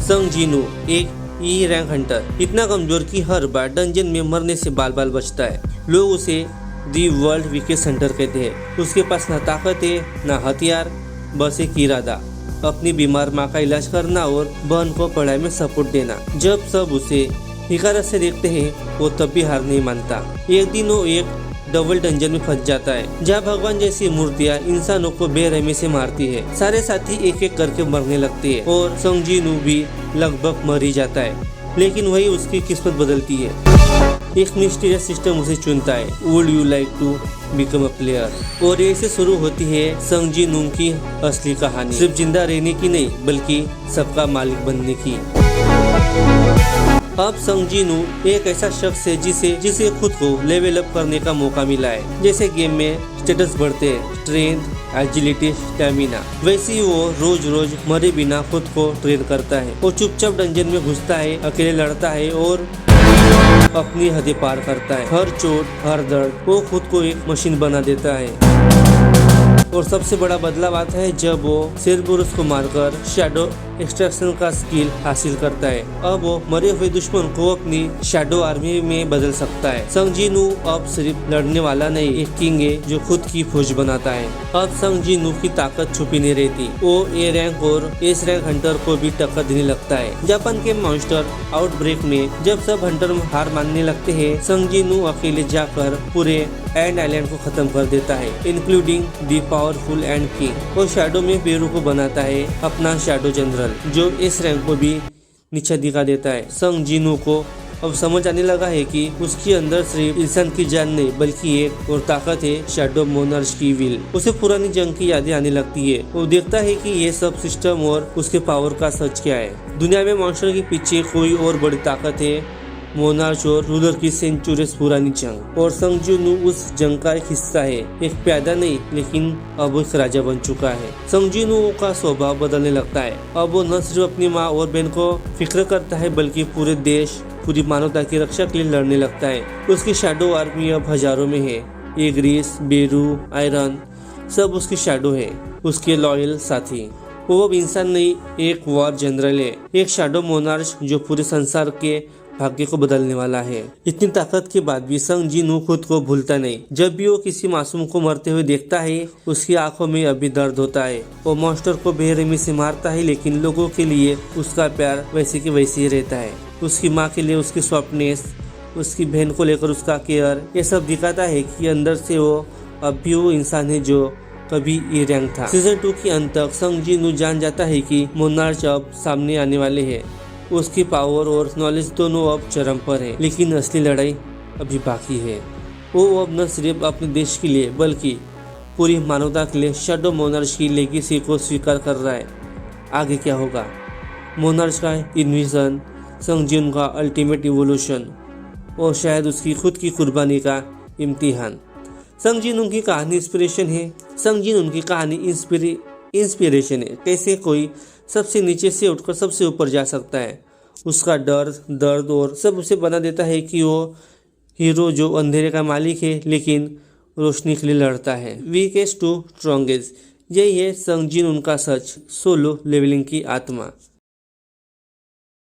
संग जिनू एक E rank Hunter, इतना कमजोर कि हर बार डंजन में मरने से बाल बाल बचता है। लोग उसे दी वर्ल्ड वीकेस्ट हंटर कहते हैं। उसके पास ना ताकत है ना हथियार, बस एक इरादा, अपनी बीमार माँ का इलाज करना और बहन को पढ़ाई में सपोर्ट देना। जब सब उसे हिकारत से देखते हैं वो तब भी हार नहीं मानता। एक दिन वो एक डबल डंजन में फंस जाता है जहाँ भगवान जैसी मूर्तियाँ इंसानों को बेरहमी से मारती है। सारे साथी एक एक करके मरने लगते हैं और संग जिनू भी लगभग मर ही जाता है, लेकिन वही उसकी किस्मत बदलती है। एक मिस्टीरियस सिस्टम उसे चुनता है, would you like to become a player, और ऐसे शुरू होती है संग जिनू की असली कहानी। सिर्फ जिंदा रहने की नहीं बल्कि सबका मालिक बनने की। अब संग जिनू एक ऐसा शख्स है जिसे खुद को लेवल अप करने का मौका मिला है। जैसे गेम में स्टेटस बढ़ते हैं, स्ट्रेंथ, एजिलिटी, स्टैमिना, वैसे ही वो रोज रोज मरे बिना खुद को ट्रेन करता है। वो चुपचाप डंजन में घुसता है, अकेले लड़ता है और अपनी हदें पार करता है। हर चोट, हर दर्द वो खुद को एक मशीन बना देता है। और सबसे बड़ा बदलाव आता है जब वो सेरबोरस को मारकर शैडो एक्सट्रैक्शन का स्किल हासिल करता है। अब वो मरे हुए दुश्मन को अपनी शैडो आर्मी में बदल सकता है। संग जिनू अब सिर्फ लड़ने वाला नहीं, एक किंग है जो खुद की फौज बनाता है। अब संग जिनू की ताकत छुपी नहीं रहती, वो ए रैंक और एस रैंक हंटर को भी टक्कर देने लगता है। जापान के मॉन्स्टर आउटब्रेक में जब सब हंटर हार मानने लगते हैं, संग जिनू अकेले जाकर पूरे एंड आइलैंड को खत्म कर देता है, including the powerful and king. और शैडो में पेरू को बनाता है अपना शैडो जनरल, जो इस रैंक को भी नीचा दिखा देता है। संग जिनू को अब समझ आने लगा है कि उसके अंदर सिर्फ इंसान की जान नहीं बल्कि एक और ताकत है, शैडो मोनार्च की विल। उसे पुरानी जंग की यादें आने लगती है। वो देखता है कि ये सब सिस्टम और उसके पावर का सच क्या है। दुनिया में मॉन्स्टर के पीछे कोई और बड़ी ताकत है, मोनार्च और रूलर की सेंचुरीज पुरानी जंग। और संग जिनू उस जंग का एक हिस्सा है, एक प्यादा नहीं लेकिन अब एक राजा बन चुका है। संग जिनू का स्वभाव बदलने लगता है। अब वो न सिर्फ अपनी माँ और बहन को फिक्र करता है बल्कि पूरे देश, पूरी मानवता की रक्षा के लिए लड़ने लगता है। उसकी शैडो आर्मी अब हजारों में है। ये ग्रीस, बेरू, आयरन सब उसकी शैडो है, उसके लॉयल साथी। वो अब इंसान नहीं, एक वॉर जनरल है, एक शैडो मोनार्च जो पूरे संसार के भाग्य को बदलने वाला है। इतनी ताकत के बाद भी संग जिनू खुद को भूलता नहीं। जब भी वो किसी मासूम को मरते हुए देखता है, उसकी आंखों में अभी दर्द होता है। वो मॉन्स्टर को बेरहमी से मारता है, लेकिन लोगों के लिए उसका प्यार वैसे के वैसे ही रहता है। उसकी माँ के लिए उसकी सॉफ्टनेस, उसकी बहन को लेकर उसका केयर, ये सब दिखाता है कि अंदर से वो अब भी वो इंसान है जो कभी ई रैंक था। सीजन 2 के अंत तक संग जिनू जान जाता है कि मोनार्च अब सामने आने वाले है। उसकी पावर और नॉलेज दोनों अब चरम पर है, लेकिन असली लड़ाई अभी बाकी है। वो अब न सिर्फ अपने देश के लिए बल्कि पूरी मानवता के लिए शैडो मोनार्च की लेगेसी को स्वीकार कर रहा है। आगे क्या होगा? मोनार्च का इन्विजन, संग जिनू का अल्टीमेट इवोल्यूशन और शायद उसकी खुद की कुर्बानी का इम्तिहान। संग जिनू की कहानी इंस्पिरेशन है। संग जिनू की कहानी इंस्पिरेशन है। कैसे कोई सबसे नीचे से उठकर सबसे ऊपर जा सकता है। उसका डर, दर्द और सब उसे बना देता है कि वो हीरो जो अंधेरे का मालिक है लेकिन रोशनी के लिए लड़ता है। वीकेस्ट टू स्ट्रॉन्गेस्ट, यही है संग जिनू का सच, सोलो लेवलिंग की आत्मा।